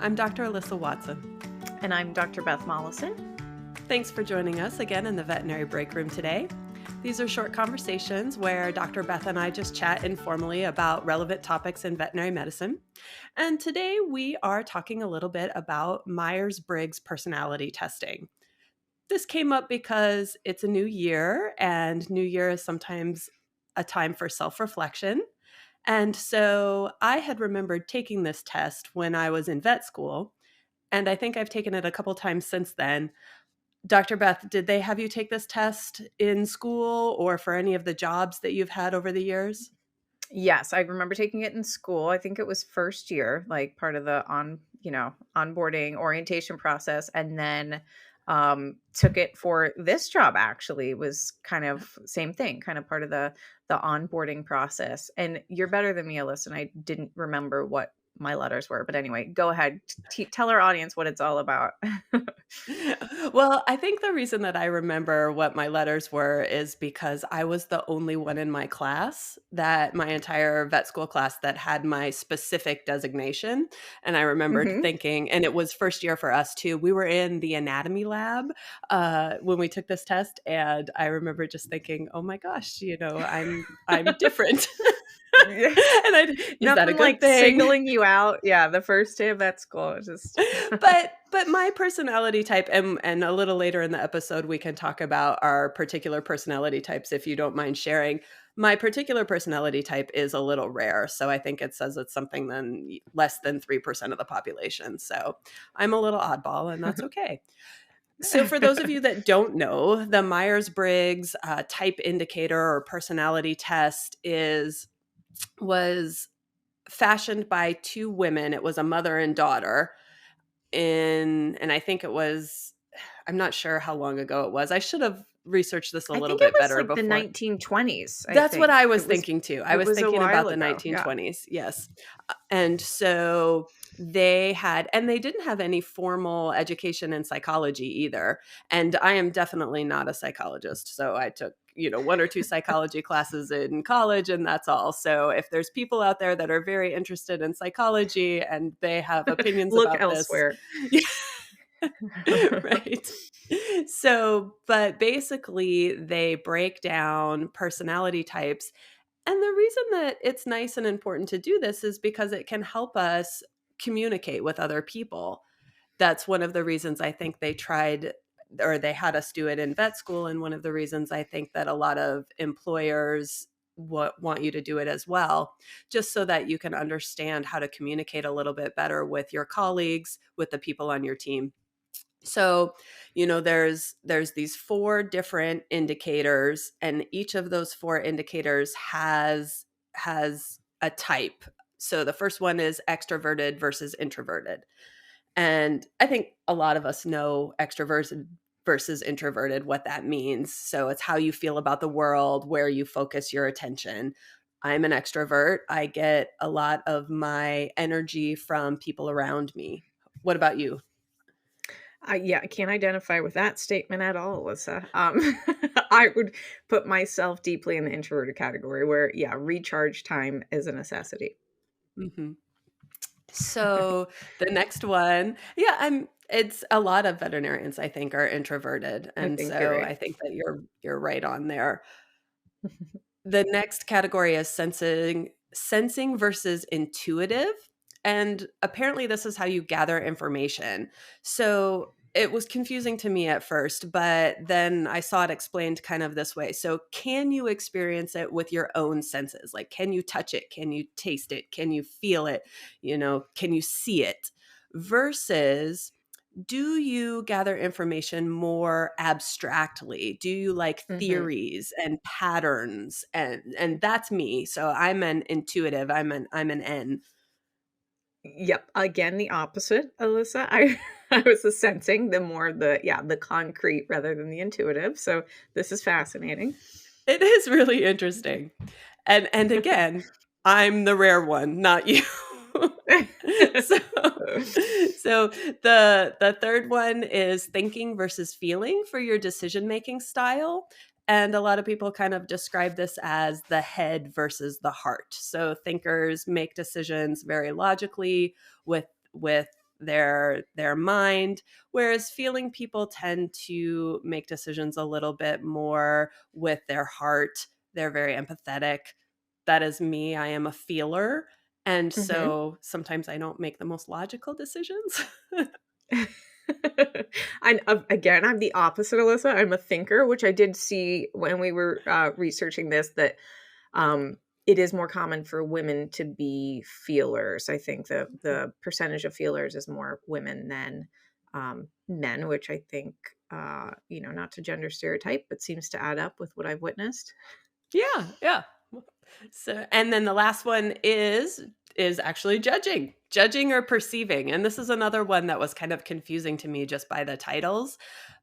I'm Dr. Alyssa Watson. And I'm Dr. Beth Molleson. Thanks for joining us again in the Veterinary Breakroom today. These are short conversations where Dr. Beth and I just chat informally about relevant topics in veterinary medicine. And today we are talking a little bit about Myers-Briggs personality testing. This came up because it's a new year, and new year is sometimes a time for self-reflection. And so I had remembered taking this test when I was in vet school, and I think I've taken it a couple times since then. Dr. Beth, did they have you take this test in school or for any of the jobs that you've had over the years? Yes, I remember taking it in school. I think it was first year, like part of the onboarding orientation process, and then took it for this job. Actually, it was kind of same thing, kind of part of the onboarding process. And you're better than me, Alyssa, and I didn't remember what my letters were. But anyway, go ahead, tell our audience what it's all about. Well, I think the reason that I remember what my letters were is because I was the only one in my class, that my entire vet school class, that had my specific designation. And I remembered hmm thinking, and it was first year for us too. We were in the anatomy lab when we took this test, and I remember just thinking, "Oh my gosh, I'm different." Is that a Nothing good like thing? singling you out. Yeah, the first day of vet school. It's just But my personality type, and a little later in the episode we can talk about our particular personality types if you don't mind sharing. My particular personality type is a little rare, so I think it says it's something than less than 3% of the population. So I'm a little oddball, and that's okay. So for those of you that don't know, the Myers-Briggs type indicator or personality test was fashioned by two women. It was a mother and daughter and I think I'm not sure how long ago it was. I should have researched this a I little think it bit was better like the before. 1920s, I That's what think. I was thinking too. I It was was a thinking about while the ago. Yeah. 1920s. Yes. And so they didn't have any formal education in psychology either. And I am definitely not a psychologist. So I took, one or two psychology classes in college, and that's all. So if there's people out there that are very interested in psychology and they have opinions Look about this, elsewhere. right. So, but basically, they break down personality types. And the reason that it's nice and important to do this is because it can help us communicate with other people. That's one of the reasons I think they tried, or they had us do it in vet school. And one of the reasons I think that a lot of employers want you to do it as well, just so that you can understand how to communicate a little bit better with your colleagues, with the people on your team. So, there's these four different indicators, and each of those four indicators has a type. So the first one is extroverted versus introverted. And I think a lot of us know extroverted versus introverted, what that means. So it's how you feel about the world, where you focus your attention. I'm an extrovert. I get a lot of my energy from people around me. What about you? I can't identify with that statement at all, Alyssa. I would put myself deeply in the introverted category where, yeah, recharge time is a necessity. Mhm. So the next one, yeah, it's a lot of veterinarians I think are introverted. I And think you're so right. I think that you're right on there. The next category is sensing versus intuitive. And apparently this is how you gather information. So it was confusing to me at first, but then I saw it explained kind of this way. So can you experience it with your own senses? Like, can you touch it? Can you taste it? Can you feel it? Can you see it? Versus, do you gather information more abstractly? Do you like hmm theories and patterns? And that's me. So I'm an intuitive. I'm an N. Yep. Again, the opposite, Alyssa. I was the sensing, the concrete rather than the intuitive. So this is fascinating. It is really interesting. And again, I'm the rare one, not you. so so the third one is thinking versus feeling for your decision making style. And a lot of people kind of describe this as the head versus the heart. So thinkers make decisions very logically with their mind, whereas feeling people tend to make decisions a little bit more with their heart. They're very empathetic. That is me. I am a feeler. And Mhm. so sometimes I don't make the most logical decisions. Again, I'm the opposite, Alyssa. I'm a thinker, which I did see when we were researching this that um, it is more common for women to be feelers. I think the percentage of feelers is more women than men, which I think not to gender stereotype, but seems to add up with what I've witnessed. Yeah, yeah. So, and then the last one is actually judging. Judging or perceiving. And this is another one that was kind of confusing to me just by the titles,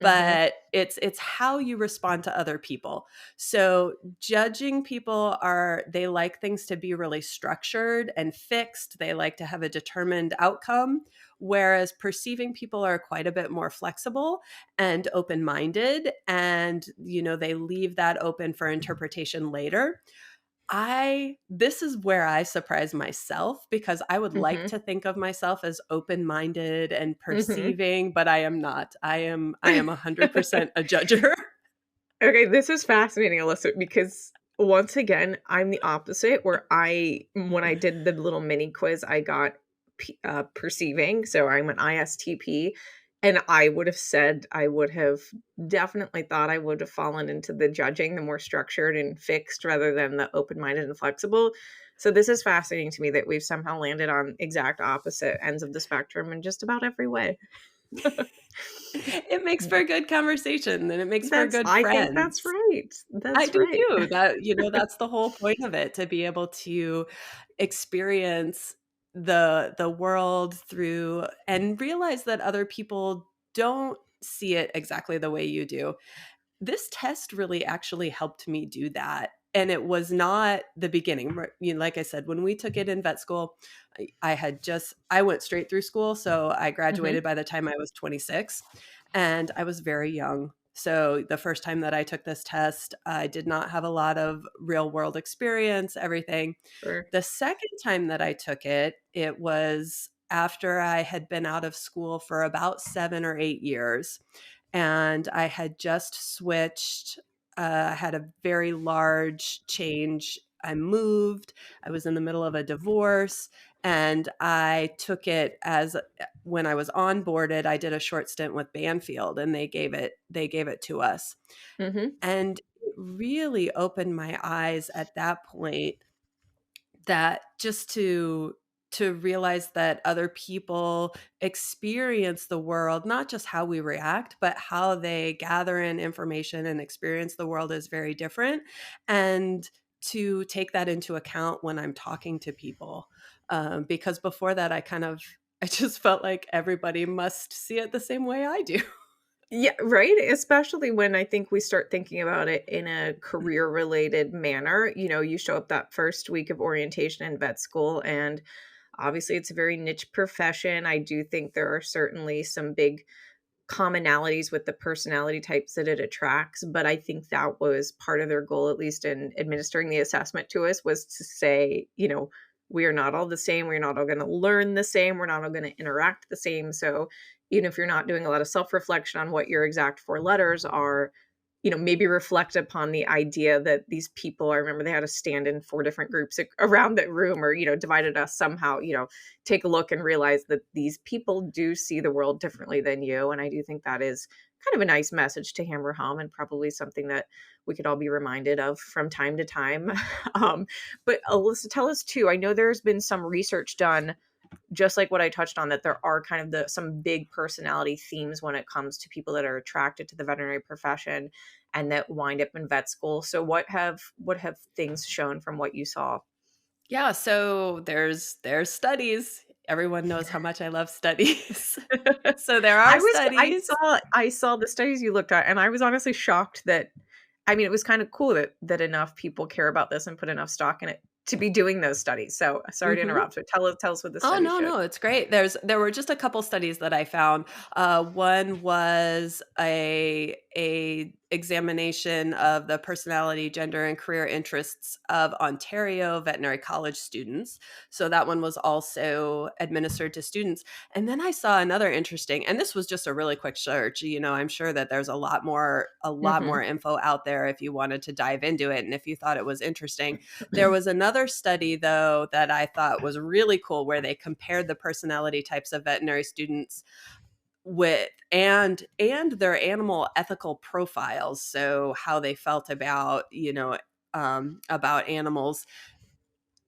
Hmm. but it's how you respond to other people. So, judging people they like things to be really structured and fixed. They like to have a determined outcome, whereas perceiving people are quite a bit more flexible and open-minded, and they leave that open for interpretation later. I This is where I surprise myself because I would like Hmm. to think of myself as open-minded and Hmm. perceiving, but I am not. I am 100% a judger. Okay, this is fascinating, Alyssa, because once again, I'm the opposite. Where when I did the little mini quiz, I got perceiving, so I'm an ISTP, and I would have definitely thought I would have fallen into the judging, the more structured and fixed, rather than the open-minded and flexible. So this is fascinating to me that we've somehow landed on exact opposite ends of the spectrum in just about every way. It makes for good conversation and it makes for good I think that's friends. right. I That's do right. too. That's the whole point of it, to be able to experience the world through and realize that other people don't see it exactly the way you do. This test really actually helped me do that. And it was not the beginning. Like I said, when we took it in vet school, I went straight through school. So I Mhm, graduated by the time I was 26 and I was very young. So the first time that I took this test, I did not have a lot of real world experience, everything. sure. The second time that I took it, it was after I had been out of school for about 7 or 8 years and I had just switched. I had a very large change. I moved. I was in the middle of a divorce, and I took it as when I was onboarded. I did a short stint with Banfield, and they gave it to us, Mhm. and it really opened my eyes at that point that just to realize that other people experience the world, not just how we react, but how they gather in information and experience the world is very different. And to take that into account when I'm talking to people. Because before that, I just felt like everybody must see it the same way I do. Yeah, right? Especially when I think we start thinking about it in a career-related manner. You show up that first week of orientation in vet school, and obviously it's a very niche profession. I do think there are certainly some big commonalities with the personality types that it attracts, but I think that was part of their goal, at least in administering the assessment to us, was to say, we are not all the same. We're not all going to learn the same. We're not all going to interact the same. So, even if you're not doing a lot of self reflection on what your exact four letters are, maybe reflect upon the idea that these people, I remember they had to stand in four different groups around that room or, divided us somehow, take a look and realize that these people do see the world differently than you. And I do think that is kind of a nice message to hammer home and probably something that we could all be reminded of from time to time. um, but Alyssa, tell us too. I know there's been some research done, just like what I touched on, that there are kind of some big personality themes when it comes to people that are attracted to the veterinary profession and that wind up in vet school. So what have things shown from what you saw? Yeah, so there's studies. Everyone knows how much I love studies. So there are studies. I saw the studies you looked at, and I was honestly shocked that, I mean, it was kind of cool that enough people care about this and put enough stock in it to be doing those studies. So sorry to Mhm. interrupt. So tell us what the Oh, study no, showed. no, it's great. There were just a couple studies that I found. One was a examination of the personality, gender, and career interests of Ontario veterinary college students. So that one was also administered to students. And then I saw another interesting, and this was just a really quick search. I'm sure that there's a lot more Mhm. info out there if you wanted to dive into it and if you thought it was interesting. There was another study though that I thought was really cool where they compared the personality types of veterinary students with and their animal ethical profiles, so how they felt about about animals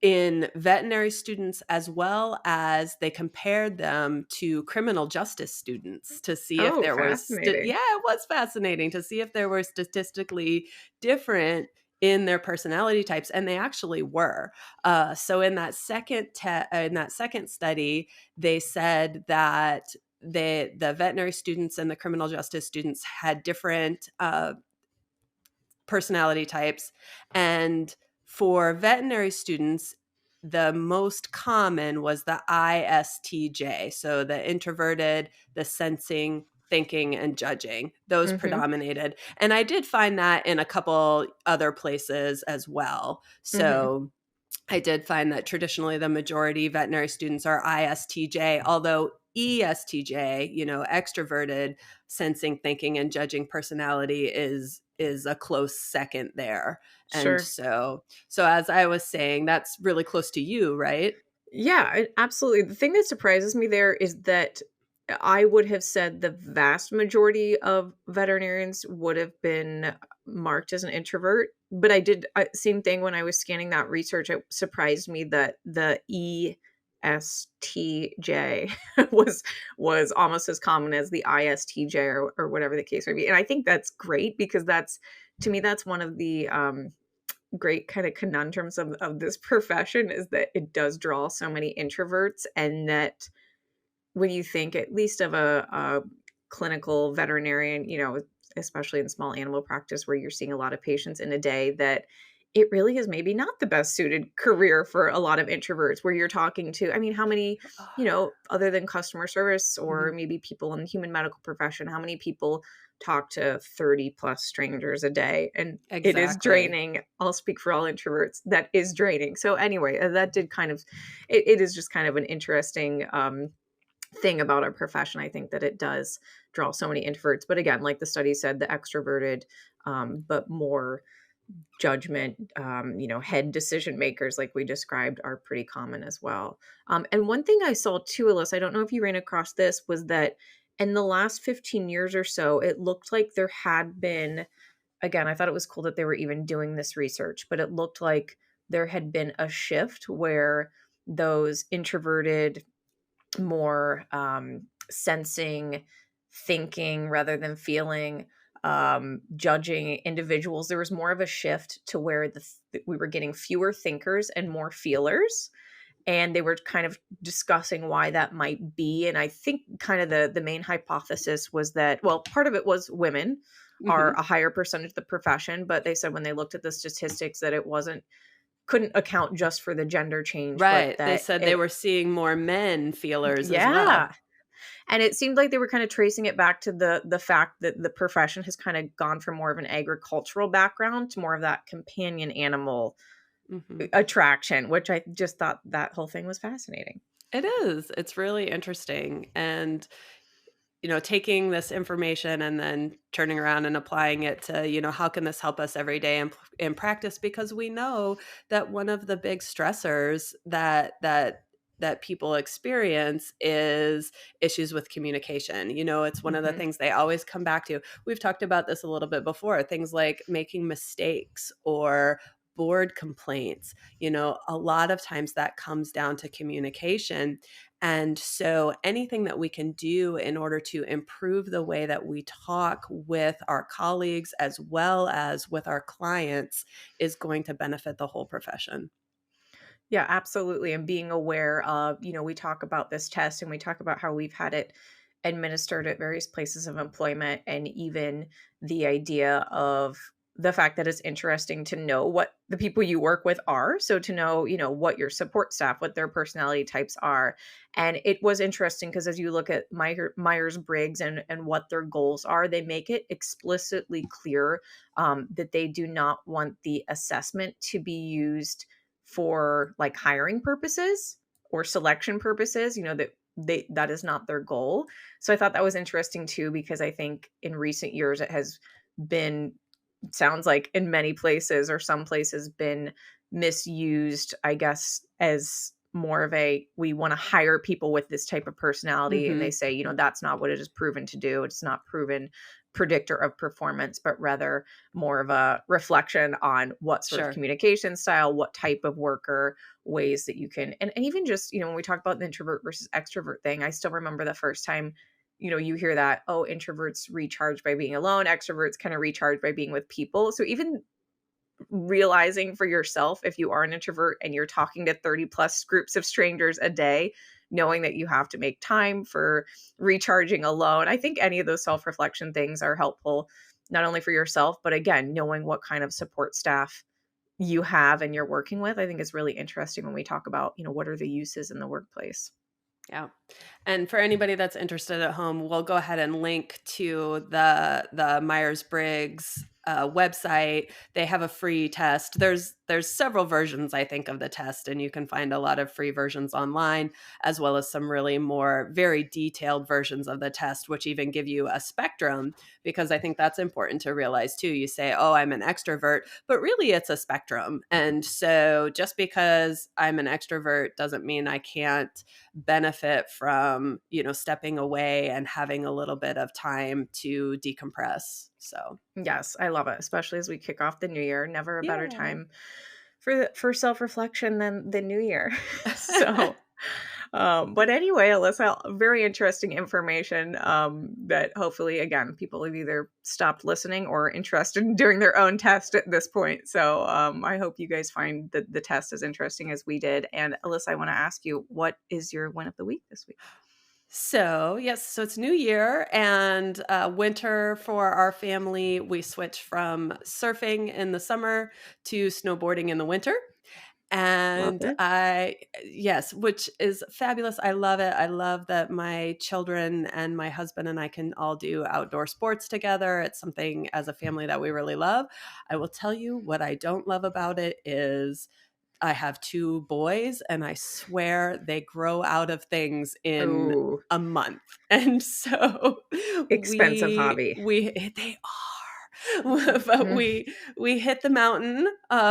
in veterinary students, as well as they compared them to criminal justice students to see if Oh, there was fascinating. yeah, it was fascinating to see if there were statistically different in their personality types, and they actually were. So in that second study, they said that the veterinary students and the criminal justice students had different personality types. And for veterinary students, the most common was the ISTJ. So the introverted, the sensing, thinking, and judging. Those Mhm. predominated. And I did find that in a couple other places as well. Mhm. So I did find that traditionally the majority veterinary students are ISTJ, although ESTJ, extroverted, sensing, thinking, and judging personality is a close second there. And Sure. so as I was saying, that's really close to you, right? Yeah, absolutely. The thing that surprises me there is that I would have said the vast majority of veterinarians would have been marked as an introvert, but I did same thing when I was scanning that research. It surprised me that the ESTJ was almost as common as the ISTJ or whatever the case may be. And I think that's great because that's to me that's one of the great kind of conundrums of this profession is that it does draw so many introverts and that when you think at least of a clinical veterinarian, especially in small animal practice where you're seeing a lot of patients in a day, that it really is maybe not the best suited career for a lot of introverts where you're talking to, I mean, how many, other than customer service or Mhm. maybe people in the human medical profession, how many people talk to 30 plus strangers a day? And it is Exactly. draining. I'll speak for all introverts. That is draining. So anyway, that did kind of, it is just kind of an interesting, thing about our profession. I think that it does draw so many introverts. But again, like the study said, the extroverted, but more judgment, head decision makers, like we described, are pretty common as well. And one thing I saw too, Alyssa, I don't know if you ran across this, was that in the last 15 years or so, it looked like there had been, again, I thought it was cool that they were even doing this research, but it looked like there had been a shift where those introverted more sensing, thinking rather than feeling, judging individuals. There was more of a shift to where we were getting fewer thinkers and more feelers. And they were kind of discussing why that might be. And I think kind of the main hypothesis was that, well, part of it was women are Mhm. a higher percentage of the profession, but they said when they looked at the statistics that it wasn't couldn't account just for the gender change, but Right. They that said they it were seeing more men feelers as well. yeah. And it seemed like they were kind of tracing it back to the fact that the profession has kind of gone from more of an agricultural background to more of that companion animal Mhm. attraction, which I just thought that whole thing was fascinating. It is. It's really interesting. And taking this information and then turning around and applying it to, how can this help us every day in practice? Because we know that one of the big stressors that people experience is issues with communication. It's one of the Mhm. things they always come back to. We've talked about this a little bit before, things like making mistakes or board complaints. A lot of times that comes down to communication, and so anything that we can do in order to improve the way that we talk with our colleagues as well as with our clients is going to benefit the whole profession. Yeah, absolutely. And being aware of, we talk about this test and we talk about how we've had it administered at various places of employment and even the idea of the fact that it's interesting to know what the people you work with are. So to know, what your support staff, what their personality types are. And it was interesting because as you look at Myers-Briggs and what their goals are, they make it explicitly clear that they do not want the assessment to be used for like hiring purposes or selection purposes, that is not their goal. So I thought that was interesting too, because I think in recent years it has been, sounds like in many places or some places, been misused, I guess, as more of a, we want to hire people with this type of personality. And they Mhm. say, that's not what it is proven to do. It's not proven predictor of performance, but rather more of a reflection on what sort of Sure. communication style, what type of worker, ways that you can, and even just, when we talk about the introvert versus extrovert thing, I still remember the first time, you hear that, oh, introverts recharge by being alone, extroverts kind of recharge by being with people. So even realizing for yourself, if you are an introvert and you're talking to 30 plus groups of strangers a day, knowing that you have to make time for recharging alone, I think any of those self-reflection things are helpful, not only for yourself, but again, knowing what kind of support staff you have and you're working with, I think is really interesting when we talk about, what are the uses in the workplace. Yeah. And for anybody that's interested at home, we'll go ahead and link to the Myers-Briggs website. They have a free test. There's several versions, I think, of the test, and you can find a lot of free versions online, as well as some really more very detailed versions of the test, which even give you a spectrum, because I think that's important to realize too. You say, oh, I'm an extrovert, but really it's a spectrum. And so just because I'm an extrovert doesn't mean I can't benefit from, stepping away and having a little bit of time to decompress. So, Yes, I love it, especially as we kick off the new year. Never a better yeah. time for self-reflection than the new year. So, but anyway, Alyssa, very interesting information that hopefully, again, people have either stopped listening or interested in doing their own test at this point. So I hope you guys find the test as interesting as we did. And Alyssa, I want to ask you, what is your win of the week this week? So, yes, so it's New Year and winter for our family. We switch from surfing in the summer to snowboarding in the winter. Love And it. yes, which is fabulous. I love it. I love that my children and my husband and I can all do outdoor sports together. It's something as a family that we really love. I will tell you what I don't love about it is I have 2 boys, and I swear they grow out of things in Oh, a month. And so expensive hobby. we they are. But Mm, we hit the mountain,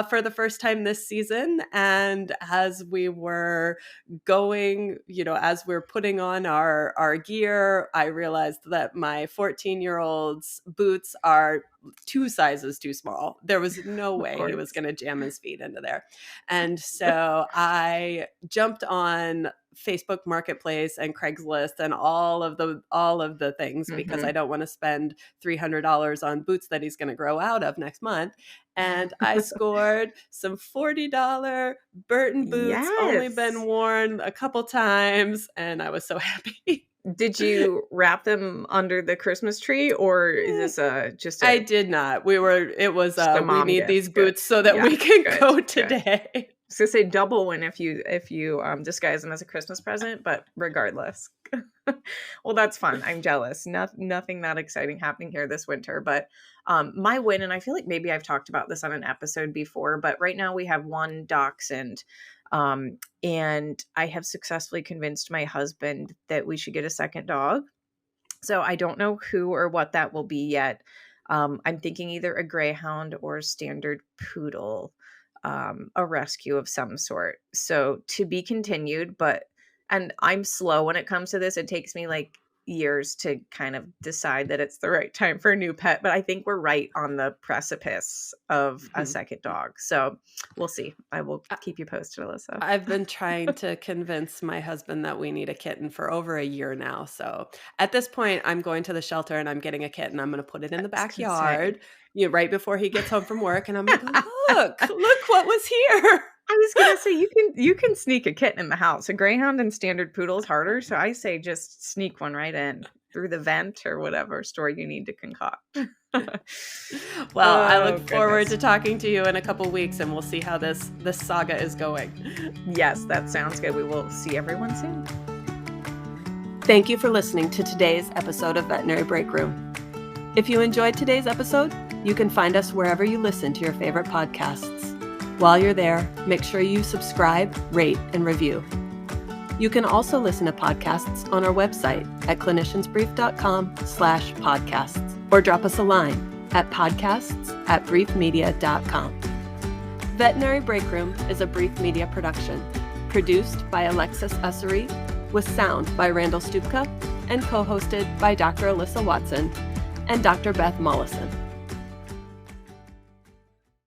for the first time this season, and as we were going, as we're putting on our gear, I realized that my 14-year-old's boots are 2 sizes too small. There was no of way he was course. gonna jam his feet into there. And so I jumped on Facebook Marketplace and Craigslist and all of the things because I Hmm. don't want to spend $300 on boots that he's going to grow out of next month. And I scored some $40 Burton boots, only been Yes. worn a couple times, and I was so happy. Did you wrap them under the Christmas tree, or is this just I a did not. It was we mom need gift? these Good. boots so that Yeah, we can good, go good. today. I was gonna say double win if you disguise them as a Christmas present, but regardless. Well, that's fun. I'm jealous. Nothing that exciting happening here this winter, but my win, and I feel like maybe I've talked about this on an episode before, but right now we have one dachshund. And I have successfully convinced my husband that we should get a second dog. So I don't know who or what that will be yet. I'm thinking either a greyhound or a standard poodle, a rescue of some sort. So to be continued, and I'm slow when it comes to this. It takes me like years to kind of decide that it's the right time for a new pet, but I think we're right on the precipice of a Mhm. second dog. So we'll see. I will keep you posted, Alyssa. I've been trying to convince my husband that we need a kitten for over a year now. So at this point, I'm going to the shelter and I'm getting a kitten. I'm going to put it I in the was gonna say. backyard, right before he gets home from work. And I'm like, look what was here. I was gonna say you can sneak a kitten in the house. A greyhound and standard poodle is harder, so I say just sneak one right in through the vent or whatever store you need to concoct. Well, I Oh, look forward goodness. to talking to you in a couple weeks, and we'll see how this saga is going. Yes, that sounds good. We will see everyone soon. Thank you for listening to today's episode of Veterinary Breakroom. If you enjoyed today's episode, you can find us wherever you listen to your favorite podcasts. While you're there, make sure you subscribe, rate, and review. You can also listen to podcasts on our website at cliniciansbrief.com/podcasts or drop us a line at podcasts@briefmedia.com. Veterinary Breakroom is a Brief Media production, produced by Alexis Ussery, with sound by Randall Stupka, and co-hosted by Dr. Alyssa Watson and Dr. Beth Molleson.